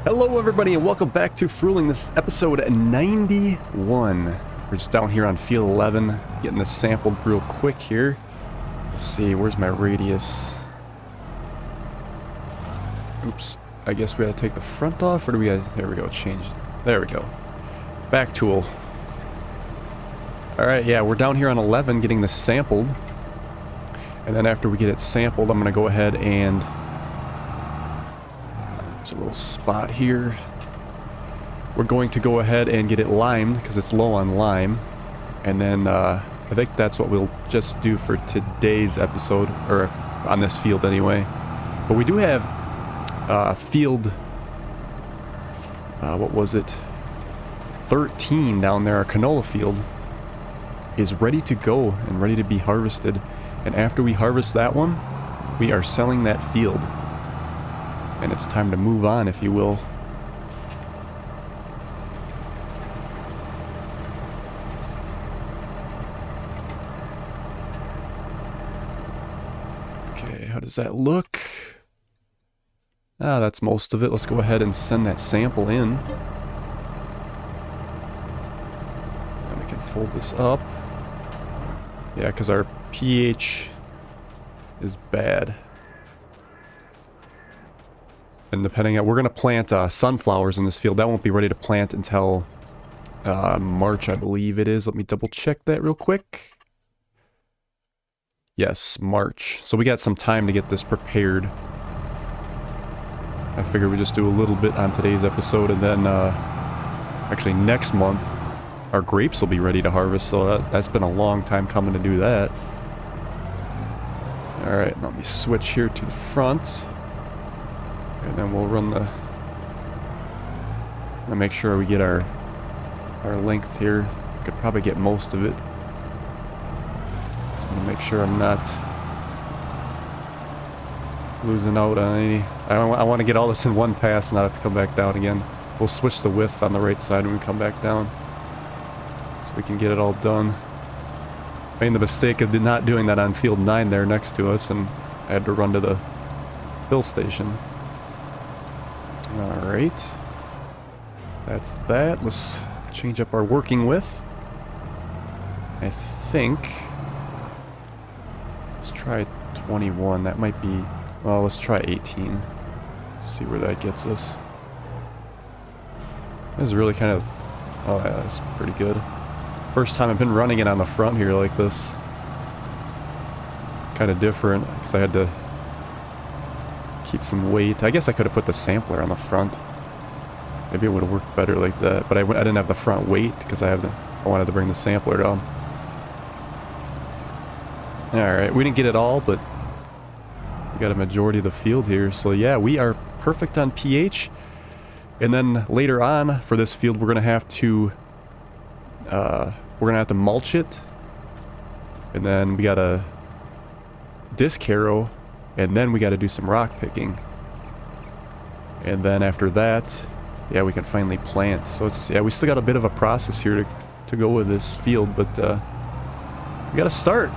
Hello everybody and welcome back to Frühling. This is episode 91. We're just down here on field 11, getting this sampled real quick here. Let's see, where's my radius? Oops, I guess we gotta take the front off, or do we gotta, there we go, change. There we go. Back tool. Alright, yeah, we're down here on 11 getting this sampled. And then after we get it sampled, I'm gonna go ahead and there's a little spot here. We're going to go ahead and get it limed because it's low on lime. And then I think that's what we'll just do for today's episode, or on this field anyway. But we do have field, what was it? 13 down there, our canola field is ready to go and ready to be harvested. And after we harvest that one, we are selling that field. And it's time to move on, if you will. Okay, how does that look? Ah, that's most of it. Let's go ahead and send that sample in. And we can fold this up. Yeah, because our pH is bad. And depending on, we're going to plant sunflowers in this field. That won't be ready to plant until March, I believe it is. Let me double check that real quick. Yes, March. So we got some time to get this prepared. I figured we'd just do a little bit on today's episode, and then actually next month our grapes will be ready to harvest. So that's been a long time coming to do that. Alright, let me switch here to the front. And then we'll run the... I'll make sure we get our length here. Could probably get most of it. Just want to make sure I'm not losing out on any... I want to get all this in one pass and not have to come back down again. We'll switch the width on the right side when we come back down, so we can get it all done. I made the mistake of not doing that on field 9 there next to us, and I had to run to the fill station. Alright, that's that. Let's change up our working width. I think, let's try 21. That might be, well, let's try 18. See where that gets us. This is really kind of, oh yeah, that's pretty good. First time I've been running it on the front here like this. Kind of different, because I had to keep some weight. I guess I could have put the sampler on the front. Maybe it would have worked better like that, but I didn't have the front weight because I wanted to bring the sampler down. Alright, we didn't get it all, but we got a majority of the field here. So yeah, we are perfect on pH. And then later on for this field, we're gonna have to mulch it. And then we gotta disc harrow. And then we got to do some rock picking. And then after that, yeah, we can finally plant. So it's, yeah, we still got a bit of a process here to go with this field, but we got to start.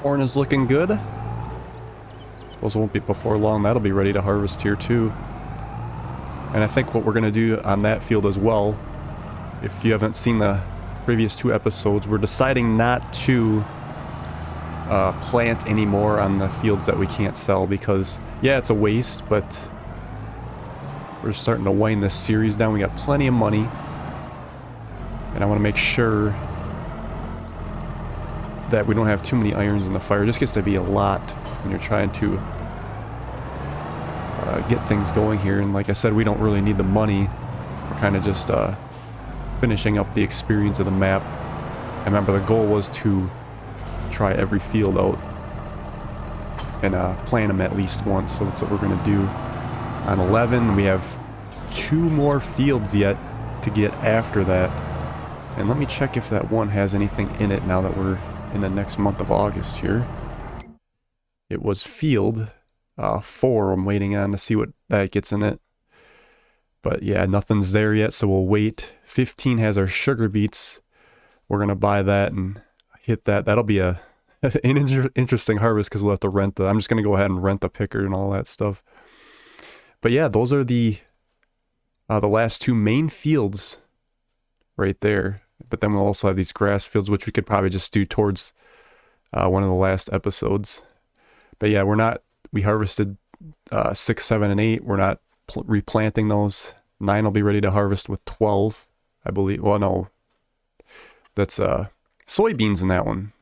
Corn is looking good. Suppose it won't be before long. That'll be ready to harvest here too. And I think what we're going to do on that field as well, if you haven't seen the previous 2 episodes, we're deciding not to plant anymore on the fields that we can't sell, because yeah, it's a waste, but we're starting to wind this series down. We got plenty of money, and I want to make sure that we don't have too many irons in the fire. It just gets to be a lot when you're trying to get things going here. And like I said, we don't really need the money. We're kind of just finishing up the experience of the map. I remember the goal was to try every field out and plant them at least once, so that's what we're going to do on 11. We have 2 more fields yet to get after that, and let me check if that one has anything in it now that we're in the next month of August here. It was field 4 I'm waiting on to see what that gets in it, but yeah, nothing's there yet, so we'll wait. 15 has our sugar beets. We're going to buy that and hit that. That'll be a An interesting harvest because we'll have to rent the. I'm just gonna go ahead and rent the picker and all that stuff. But yeah, those are the last two main fields right there. But then we'll also have these grass fields, which we could probably just do towards one of the last episodes. But yeah, we harvested 6, 7, and 8. We're not replanting those. 9 will be ready to harvest with 12, I believe. Well, no, that's soybeans in that one.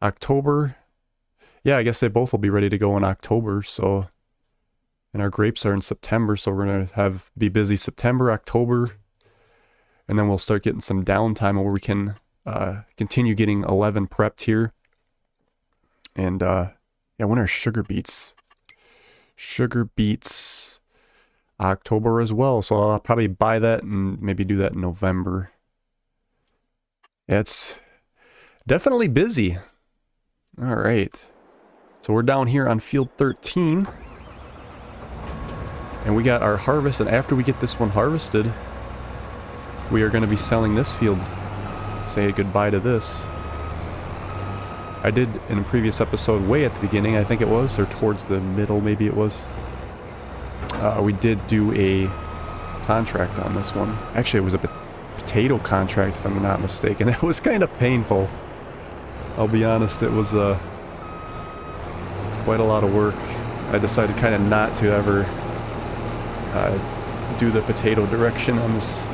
October. Yeah, I guess they both will be ready to go in October. So, and our grapes are in September, so we're gonna be busy September, October, and then we'll start getting some downtime where we can continue getting 11 prepped here. And yeah, when are sugar beets? Sugar beets October as well, so I'll probably buy that and maybe do that in November. Yeah, it's definitely busy. All right, so we're down here on field 13, and we got our harvest, and after we get this one harvested, we are going to be selling this field. Say goodbye to this. I did in a previous episode, way at the beginning, I think it was, or towards the middle, maybe it was. We did do a contract on this one. Actually, it was a potato contract, if I'm not mistaken. It was kind of painful. I'll be honest, it was quite a lot of work. I decided kind of not to ever do the potato direction on this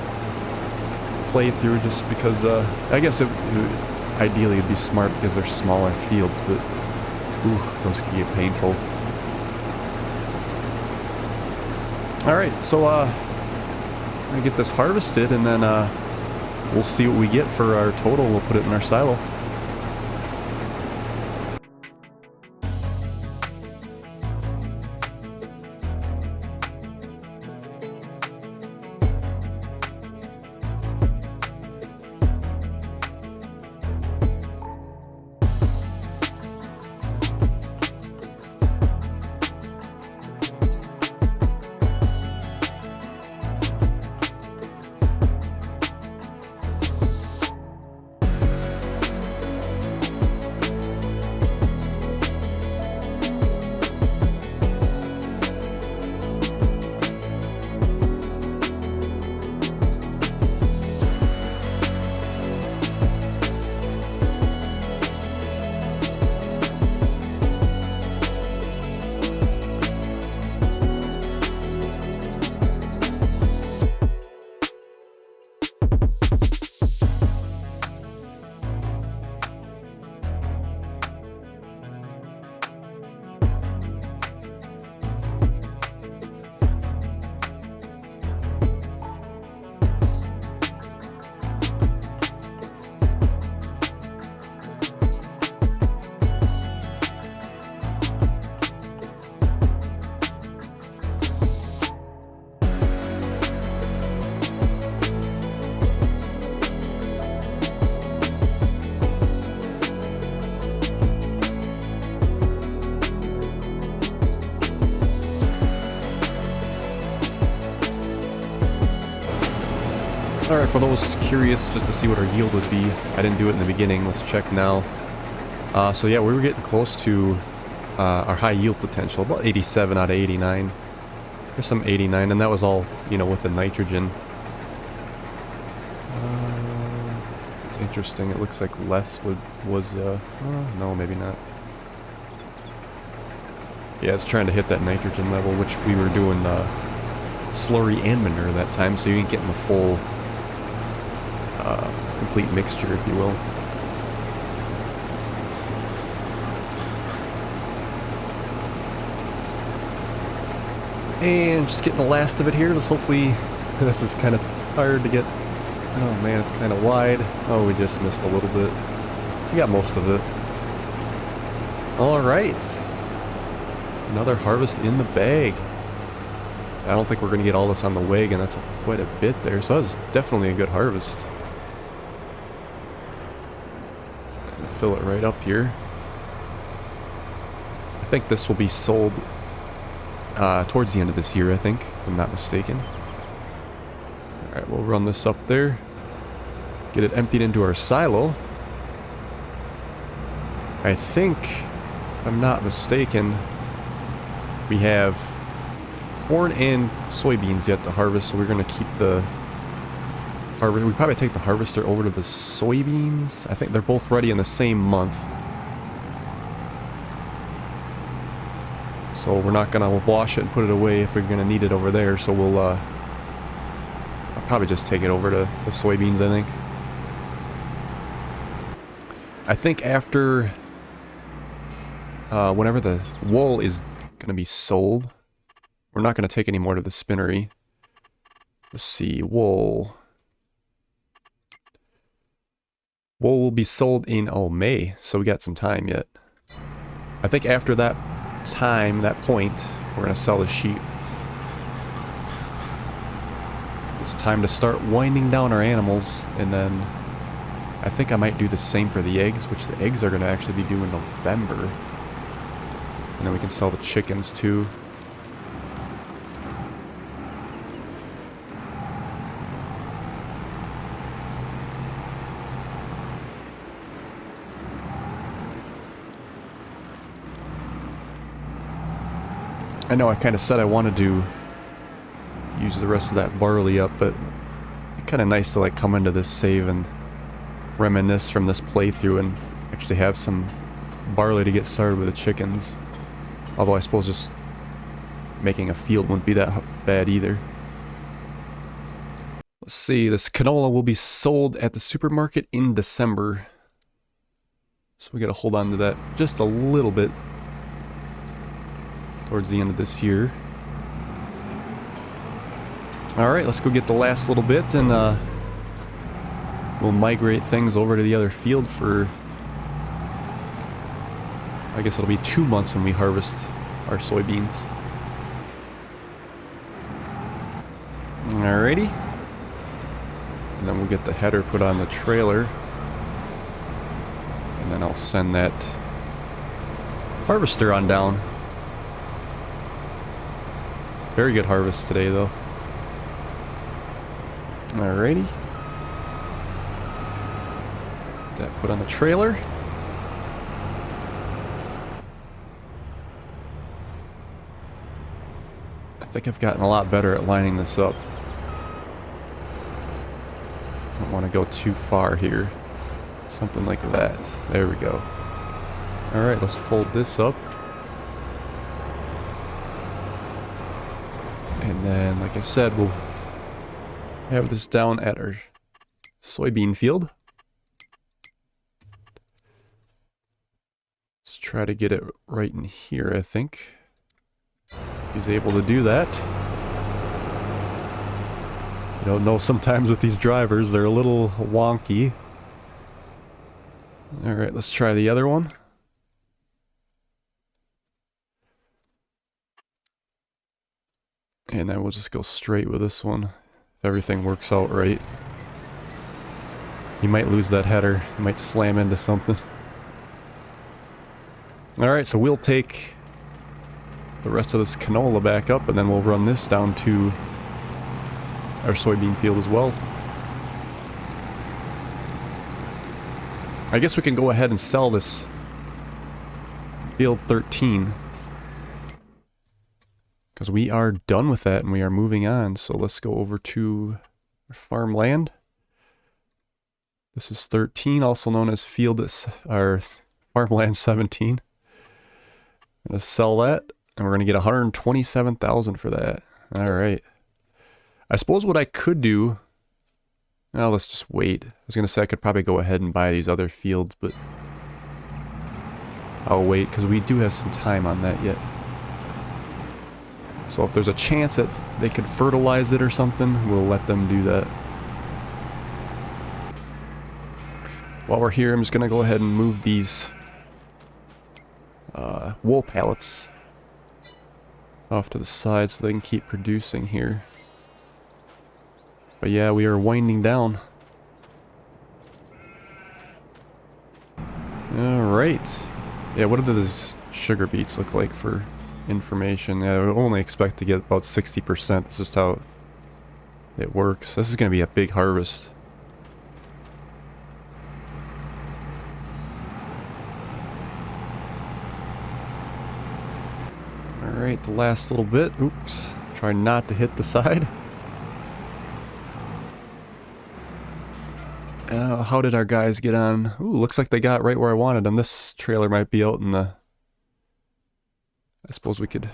playthrough, just because I guess ideally it'd be smart because they're smaller fields, but ooh, those can get painful. Alright, so I'm gonna get this harvested, and then we'll see what we get for our total. We'll put it in our silo. Alright, for those curious just to see what our yield would be, I didn't do it in the beginning, let's check now. So yeah, we were getting close to our high yield potential, about 87 out of 89. There's some 89, and that was all, you know, with the nitrogen. It's interesting, it looks like less was no, maybe not. Yeah, it's trying to hit that nitrogen level, which we were doing slurry and manure that time, so you ain't getting the full complete mixture, if you will. And just getting the last of it here. Let's hope this is kind of hard to get. Oh man, it's kind of wide. Oh, we just missed a little bit. We got most of it. Alright. Another harvest in the bag. I don't think we're going to get all this on the wagon. That's quite a bit there. So that's definitely a good harvest. Fill it right up here. I think this will be sold towards the end of this year, I think, if I'm not mistaken. Alright, we'll run this up there. Get it emptied into our silo. I think, if I'm not mistaken, we have corn and soybeans yet to harvest, so we're going to keep the harvest. We probably take the harvester over to the soybeans. I think they're both ready in the same month. So we're not going to wash it and put it away if we're going to need it over there, so we'll I'll probably just take it over to the soybeans, I think. I think after whenever the wool is going to be sold, we're not going to take any more to the spinnery. Let's see, wool. Wool will be sold in, May, so we got some time yet. I think after that time, that point, we're going to sell the sheep. It's time to start winding down our animals, and then I think I might do the same for the eggs, which the eggs are going to actually be due in November. And then we can sell the chickens too. I know I kind of said I wanted to use the rest of that barley up, but it's kind of nice to like come into this save and reminisce from this playthrough and actually have some barley to get started with the chickens. Although I suppose just making a field wouldn't be that bad either. Let's see, this canola will be sold at the supermarket in December. So we gotta hold on to that just a little bit towards the end of this year. Alright, let's go get the last little bit and we'll migrate things over to the other field for, I guess it'll be 2 months when we harvest our soybeans. Alrighty. And then we'll get the header put on the trailer. And then I'll send that harvester on down. Very good harvest today though. Alrighty. That put on the trailer. I think I've gotten a lot better at lining this up. Don't want to go too far here. Something like that. There we go. Alright, let's fold this up. And then, like I said, we'll have this down at our soybean field. Let's try to get it right in here, I think. He's able to do that. You don't know, sometimes with these drivers, they're a little wonky. Alright, let's try the other one. And then we'll just go straight with this one, if everything works out right. You might lose that header, you might slam into something. Alright, so we'll take the rest of this canola back up, and then we'll run this down to our soybean field as well. I guess we can go ahead and sell this field 13. Because we are done with that and we are moving on. So let's go over to our farmland. This is 13, also known as farmland 17. I'm going to sell that and we're going to get 127,000 for that. All right. I suppose what I could do, well, let's just wait. I was going to say I could probably go ahead and buy these other fields, but I'll wait because we do have some time on that yet. So if there's a chance that they could fertilize it or something, we'll let them do that. While we're here, I'm just going to go ahead and move these wool pallets off to the side so they can keep producing here. But yeah, we are winding down. Alright. Yeah, what do those sugar beets look like for information? Yeah, I would only expect to get about 60%. That's just how it works. This is going to be a big harvest. Get the last little bit. Oops. Try not to hit the side. How did our guys get on? Ooh, looks like they got right where I wanted them. This trailer might be out in the... I suppose we could...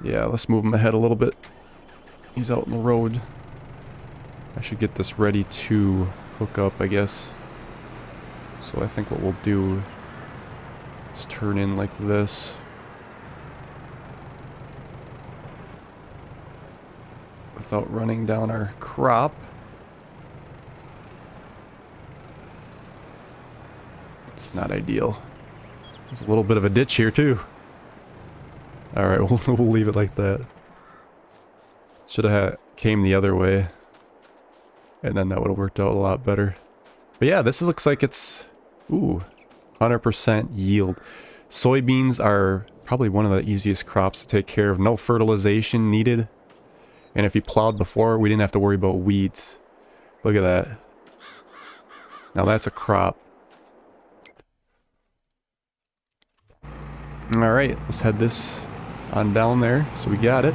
Yeah, let's move him ahead a little bit. He's out in the road. I should get this ready to hook up, I guess. So I think what we'll do is turn in like this. Without running down our crop. It's not ideal. There's a little bit of a ditch here too. Alright, we'll leave it like that. Should have came the other way. And then that would have worked out a lot better. But yeah, this looks like it's... Ooh, 100% yield. Soybeans are probably one of the easiest crops to take care of. No fertilization needed. And if you plowed before, we didn't have to worry about weeds. Look at that. Now that's a crop. Alright, let's head this on down there. So we got it.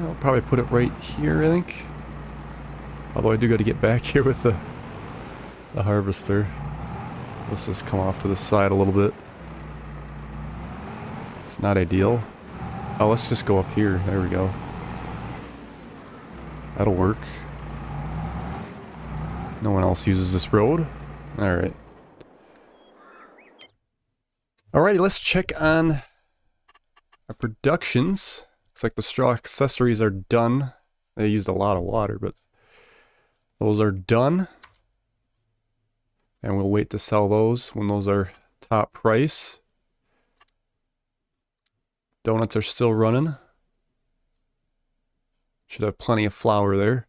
I'll probably put it right here, I think. Although I do got to get back here with the harvester. Let's just come off to the side a little bit. It's not ideal. Oh, let's just go up here. There we go. That'll work. No one else uses this road. Alright. Alrighty, let's check on our productions. Looks like the straw accessories are done. They used a lot of water, but those are done. And we'll wait to sell those when those are top price. Donuts are still running. Should have plenty of flour there.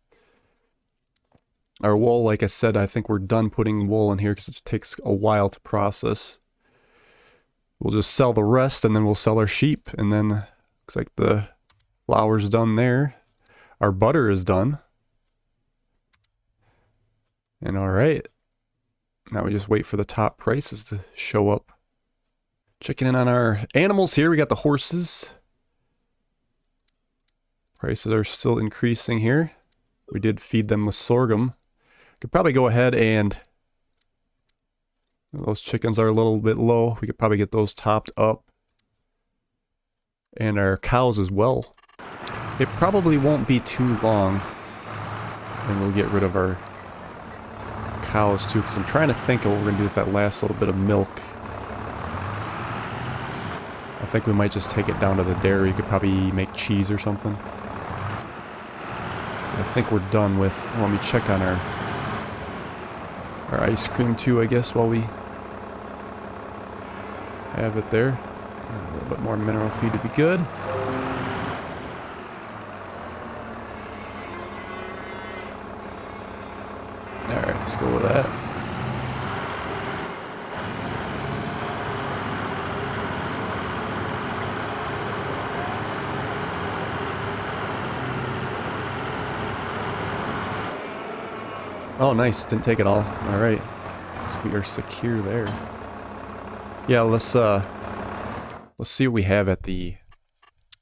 Our wool, like I said, I think we're done putting wool in here because it takes a while to process. We'll just sell the rest and then we'll sell our sheep. And then looks like the flour's done there. Our butter is done. And alright. Now we just wait for the top prices to show up. Checking in on our animals here. We got the horses. Prices are still increasing here. We did feed them with sorghum. Could probably go ahead and... Those chickens are a little bit low. We could probably get those topped up. And our cows as well. It probably won't be too long. And we'll get rid of our cows too. Because I'm trying to think of what we're going to do with that last little bit of milk. I think we might just take it down to the dairy. You could probably make cheese or something. I think we're done with... Well, let me check on our ice cream too, I guess, while we have it there. A little bit more mineral feed to be good. Alright, let's go with that. Oh, nice. Didn't take it all. Alright. So we are secure there. Yeah, let's see what we have at the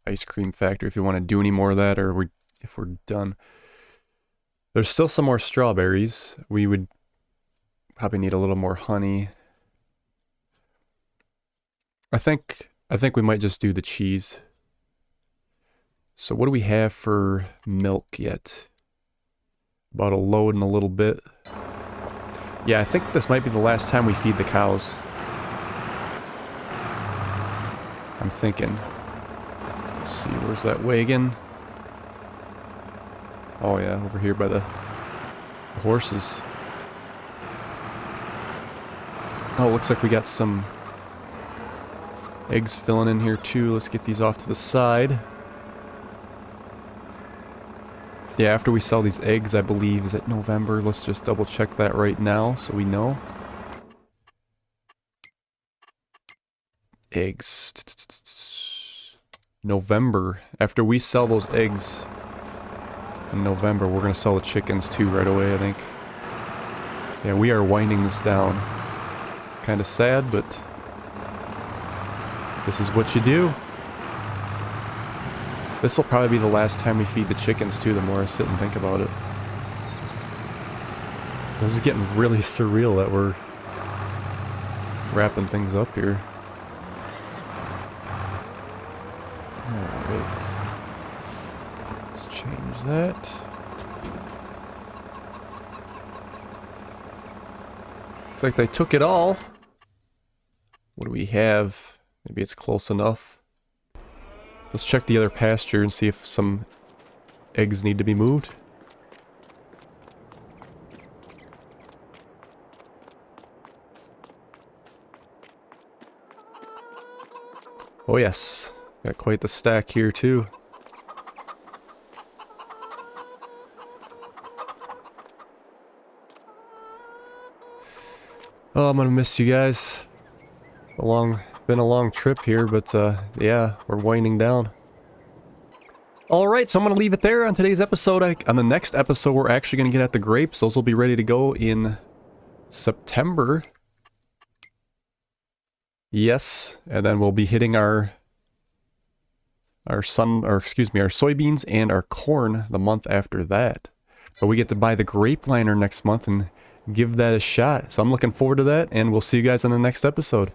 ice cream factory if we want to do any more of that or if we're done. There's still some more strawberries. We would probably need a little more honey. I think we might just do the cheese. So what do we have for milk yet? About a load in a little bit. Yeah, I think this might be the last time we feed the cows. I'm thinking. Let's see, where's that wagon? Oh yeah, over here by the horses. Oh, looks like we got some eggs filling in here too. Let's get these off to the side. Yeah, after we sell these eggs, I believe, is it November? Let's just double check that right now so we know. Eggs. November. After we sell those eggs in November, we're going to sell the chickens too right away, I think. Yeah, we are winding this down. It's kind of sad, but This is what you do. This will probably be the last time we feed the chickens too, the more I sit and think about it. This is getting really surreal that we're wrapping things up here. Alright. Let's change that. Looks like they took it all. What do we have? Maybe it's close enough. Let's check the other pasture and see if some eggs need to be moved. Oh yes, got quite the stack here too. Oh, I'm gonna miss you guys. Been a long trip here, but yeah, we're winding down. Alright, so I'm gonna leave it there on today's episode. On the next episode, we're actually gonna get at the grapes. Those will be ready to go in September. Yes, and then we'll be hitting our soybeans and our corn the month after that. But we get to buy the grape liner next month and give that a shot. So I'm looking forward to that, and we'll see you guys on the next episode.